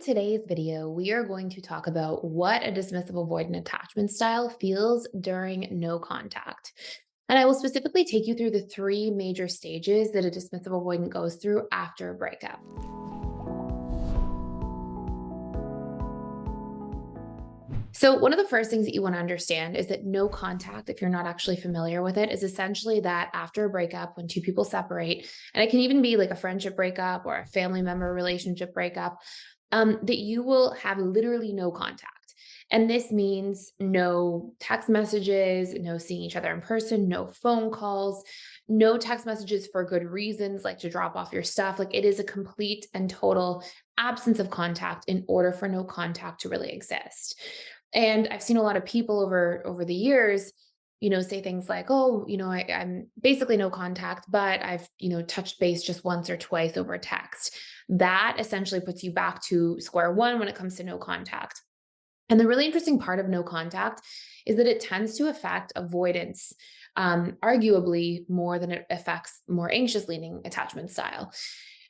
In today's video, we are going to talk about what a dismissive avoidant attachment style feels during no contact. And I will specifically take you through the three major stages that a dismissive avoidant goes through after a breakup. So, one of the first things that you want to understand is that no contact, if you're not actually familiar with it, is essentially that after a breakup, when two people separate, and it can even be like a friendship breakup or a family member relationship breakup, that you will have literally no contact. And this means no text messages, no seeing each other in person, no phone calls, no text messages for good reasons, like to drop off your stuff. Like it is a complete and total absence of contact in order for no contact to really exist. And I've seen a lot of people over the years, say things like, "Oh, I'm basically no contact, but I've touched base just once or twice over text." That essentially puts you back to square one when it comes to no contact. And the really interesting part of no contact is that it tends to affect avoidance, arguably more than it affects more anxious leaning attachment style.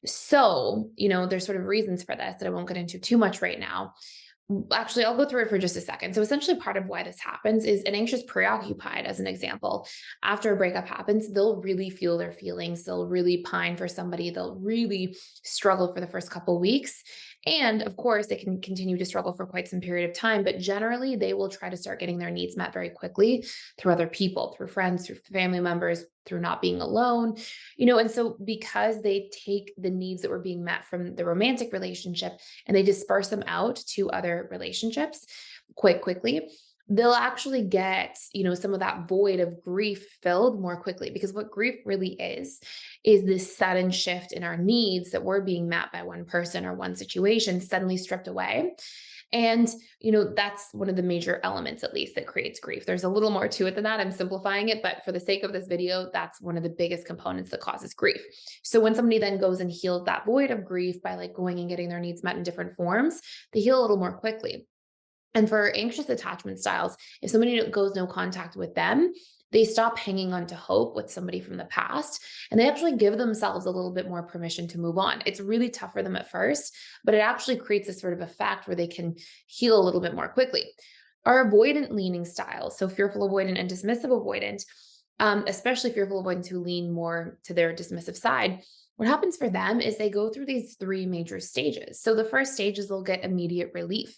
So, there's sort of reasons for this that I won't get into too much right now. Actually, I'll go through it for just a second. So, essentially, part of why this happens is an anxious preoccupied, as an example. After a breakup happens, they'll really feel their feelings. They'll really pine for somebody. They'll really struggle for the first couple weeks. And of course, they can continue to struggle for quite some period of time, but generally, they will try to start getting their needs met very quickly through other people, through friends, through family members, through not being alone. And so because they take the needs that were being met from the romantic relationship and they disperse them out to other relationships quite quickly, they'll actually get, some of that void of grief filled more quickly. Because what grief really is this sudden shift in our needs that were being met by one person or one situation suddenly stripped away. And, that's one of the major elements, at least, that creates grief. There's a little more to it than that. I'm simplifying it, but for the sake of this video, that's one of the biggest components that causes grief. So when somebody then goes and heals that void of grief by like going and getting their needs met in different forms, they heal a little more quickly. And for anxious attachment styles, if somebody goes no contact with them, they stop hanging on to hope with somebody from the past and they actually give themselves a little bit more permission to move on. It's really tough for them at first, but it actually creates a sort of effect where they can heal a little bit more quickly. Our avoidant leaning styles, so fearful avoidant and dismissive avoidant, especially fearful avoidants who lean more to their dismissive side, what happens for them is they go through these three major stages. So the first stage is they'll get immediate relief.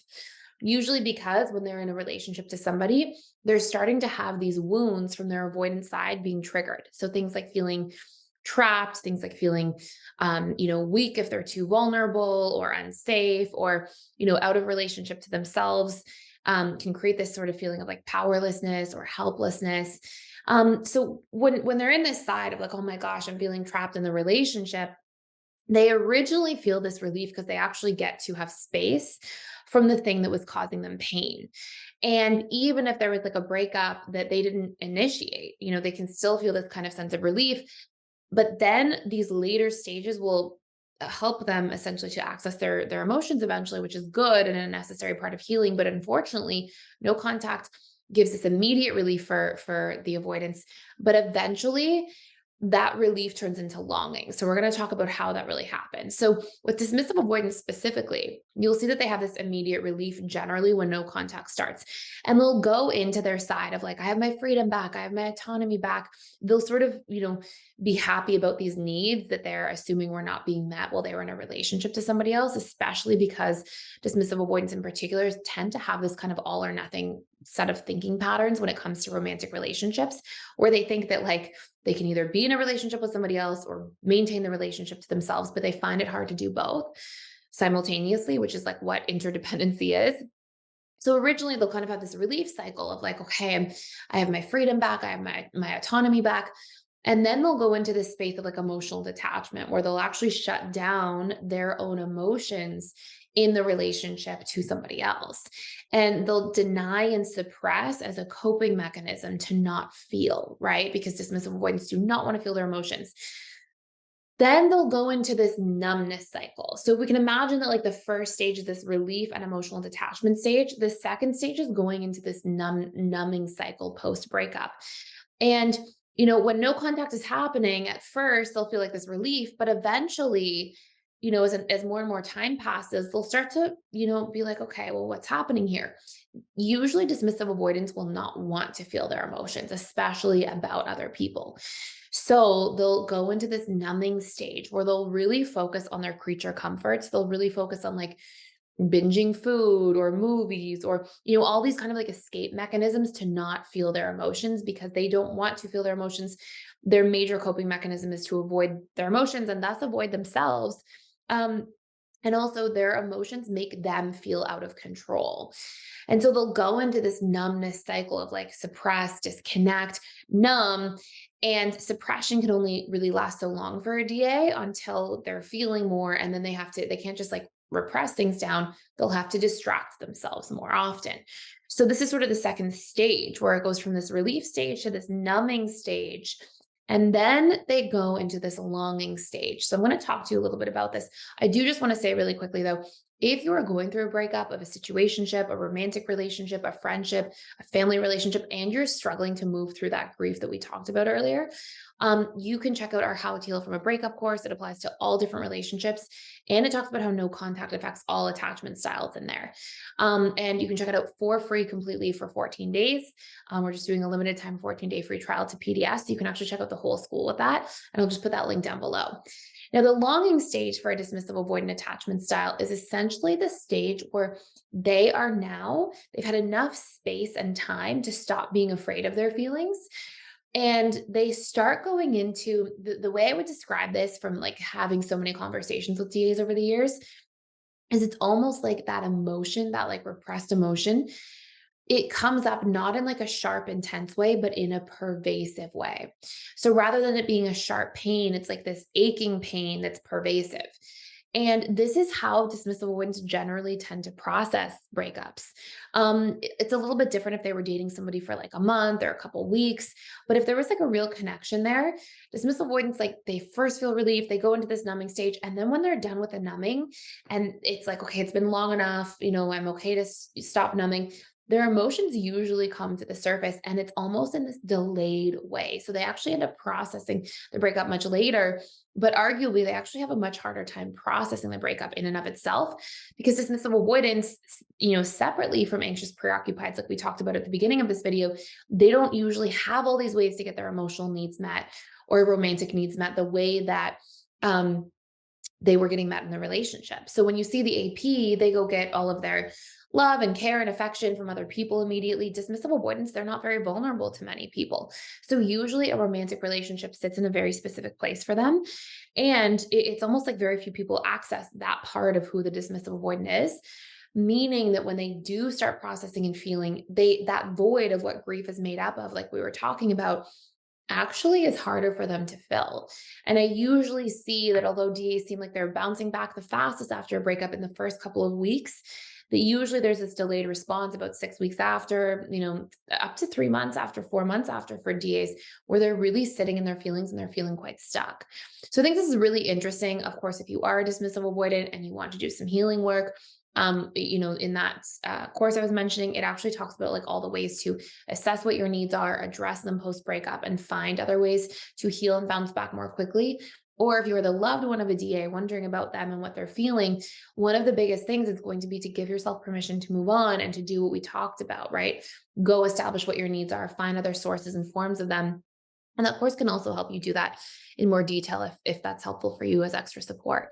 Usually because when they're in a relationship to somebody, they're starting to have these wounds from their avoidance side being triggered. So things like feeling trapped, things like feeling, weak if they're too vulnerable or unsafe or, out of relationship to themselves, can create this sort of feeling of like powerlessness or helplessness. So when they're in this side of like, oh my gosh, I'm feeling trapped in the relationship, they originally feel this relief because they actually get to have space from the thing that was causing them pain. And even if there was like a breakup that they didn't initiate, they can still feel this kind of sense of relief. But then these later stages will help them essentially to access their emotions eventually, which is good and a necessary part of healing. But unfortunately, no contact gives this immediate relief for the avoidance. But eventually that relief turns into longing. So we're going to talk about how that really happens. So with dismissive avoidance specifically, you'll see that they have this immediate relief generally when no contact starts. And they'll go into their side of like, I have my freedom back, I have my autonomy back. They'll sort of, be happy about these needs that they're assuming were not being met while they were in a relationship to somebody else, especially because dismissive avoidance in particular tend to have this kind of all or nothing set of thinking patterns when it comes to romantic relationships, where they think that like they can either be in a relationship with somebody else or maintain the relationship to themselves, but they find it hard to do both simultaneously, which is like what interdependency is. So originally they'll kind of have this relief cycle of like, okay, I have my freedom back, I have my autonomy back. And then they'll go into this space of like emotional detachment where they'll actually shut down their own emotions in the relationship to somebody else. And they'll deny and suppress as a coping mechanism to not feel, right? Because dismissive avoidants do not want to feel their emotions. Then they'll go into this numbness cycle. So we can imagine that like the first stage is this relief and emotional detachment stage. The second stage is going into this numbing cycle post breakup. And when no contact is happening, at first they'll feel like this relief, but eventually, as more and more time passes, they'll start to, be like, okay, well, what's happening here? Usually dismissive avoidance will not want to feel their emotions, especially about other people. So they'll go into this numbing stage where they'll really focus on their creature comforts. They'll really focus on like binging food or movies or, all these kind of like escape mechanisms to not feel their emotions because they don't want to feel their emotions. Their major coping mechanism is to avoid their emotions and thus avoid themselves. Um, and also, their emotions make them feel out of control. And so they'll go into this numbness cycle of like suppress, disconnect, numb. And suppression can only really last so long for a DA until they're feeling more. And then they can't just like repress things down. They'll have to distract themselves more often. So this is sort of the second stage where it goes from this relief stage to this numbing stage. And then they go into this longing stage. So I'm going to talk to you a little bit about this. I do just want to say really quickly though, if you are going through a breakup of a situationship, a romantic relationship, a friendship, a family relationship, and you're struggling to move through that grief that we talked about earlier, you can check out our How to Heal from a Breakup course. It applies to all different relationships. And it talks about how no contact affects all attachment styles in there. And you can check it out for free completely for 14 days. We're just doing a limited time 14-day free trial to PDS. So you can actually check out the whole school with that. And I'll just put that link down below. Now, the longing stage for a dismissive avoidant attachment style is essentially the stage where they've had enough space and time to stop being afraid of their feelings. And they start going into the way I would describe this from like having so many conversations with DAs over the years is it's almost like that emotion, that like repressed emotion. It comes up not in like a sharp, intense way, but in a pervasive way. So rather than it being a sharp pain, it's like this aching pain that's pervasive. And this is how dismissive avoidants generally tend to process breakups. It's a little bit different if they were dating somebody for like a month or a couple weeks, but if there was like a real connection there, dismissive avoidants, like they first feel relief, they go into this numbing stage, and then when they're done with the numbing, and it's like, okay, it's been long enough, I'm okay to stop numbing. Their emotions usually come to the surface and it's almost in this delayed way. So they actually end up processing the breakup much later, but arguably they actually have a much harder time processing the breakup in and of itself because dismissive avoidance, separately from anxious preoccupieds, like we talked about at the beginning of this video, they don't usually have all these ways to get their emotional needs met or romantic needs met the way that, they were getting met in the relationship. So when you see the AP, they go get all of their love and care and affection from other people immediately. Dismissive avoidance, they're not very vulnerable to many people. So usually a romantic relationship sits in a very specific place for them. And it's almost like very few people access that part of who the dismissive avoidant is, meaning that when they do start processing and feeling, that void of what grief is made up of, like we were talking about, actually is harder for them to fill. And I usually see that although DAs seem like they're bouncing back the fastest after a breakup in the first couple of weeks, that usually there's this delayed response about 6 weeks after, up to 3 months after, 4 months after for DAs, where they're really sitting in their feelings and they're feeling quite stuck. So I think this is really interesting. Of course, if you are a dismissive avoidant and you want to do some healing work, in that course I was mentioning, it actually talks about like all the ways to assess what your needs are, address them post breakup, and find other ways to heal and bounce back more quickly. Or if you're the loved one of a DA wondering about them and what they're feeling, one of the biggest things is going to be to give yourself permission to move on and to do what we talked about, right? Go establish what your needs are, find other sources and forms of them. And that course can also help you do that in more detail if that's helpful for you as extra support.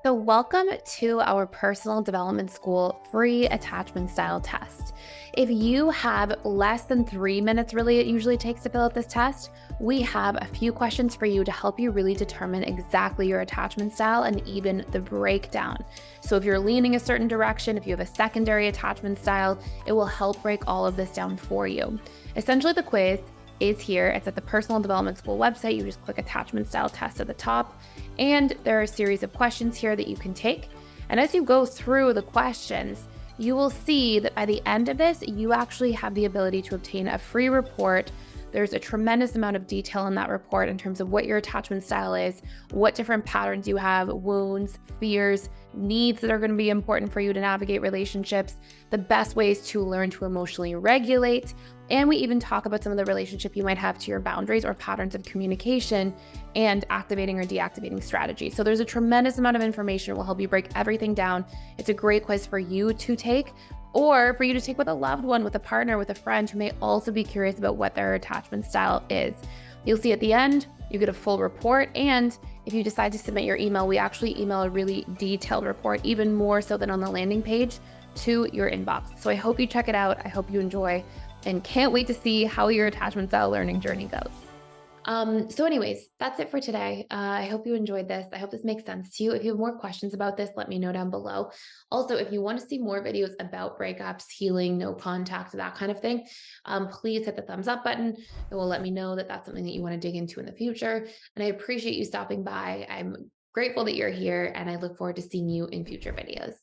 So welcome to our Personal Development School free attachment style test. If you have less than 3 minutes, really, it usually takes to fill out this test, we have a few questions for you to help you really determine exactly your attachment style and even the breakdown. So if you're leaning a certain direction, if you have a secondary attachment style, it will help break all of this down for you. Essentially, the quiz is here. It's at the Personal Development School website. You just click attachment style test at the top. And there are a series of questions here that you can take. And as you go through the questions, you will see that by the end of this, you actually have the ability to obtain a free report. There's a tremendous amount of detail in that report in terms of what your attachment style is, what different patterns you have, wounds, fears, needs that are going to be important for you to navigate relationships, the best ways to learn to emotionally regulate, And we even talk about some of the relationship you might have to your boundaries or patterns of communication and activating or deactivating strategies. So there's a tremendous amount of information. It will help you break everything down. It's a great quiz for you to take, or for you to take with a loved one, with a partner, with a friend who may also be curious about what their attachment style is. You'll see at the end, you get a full report. And if you decide to submit your email, we actually email a really detailed report, even more so than on the landing page, to your inbox. So I hope you check it out. I hope you enjoy, and can't wait to see how your attachment style learning journey goes. So anyways, that's it for today. I hope you enjoyed this. I hope this makes sense to you. If you have more questions about this, let me know down below. Also, if you want to see more videos about breakups, healing, no contact, that kind of thing, please hit the thumbs up button. It will let me know that that's something that you want to dig into in the future. And I appreciate you stopping by. I'm grateful that you're here, and I look forward to seeing you in future videos.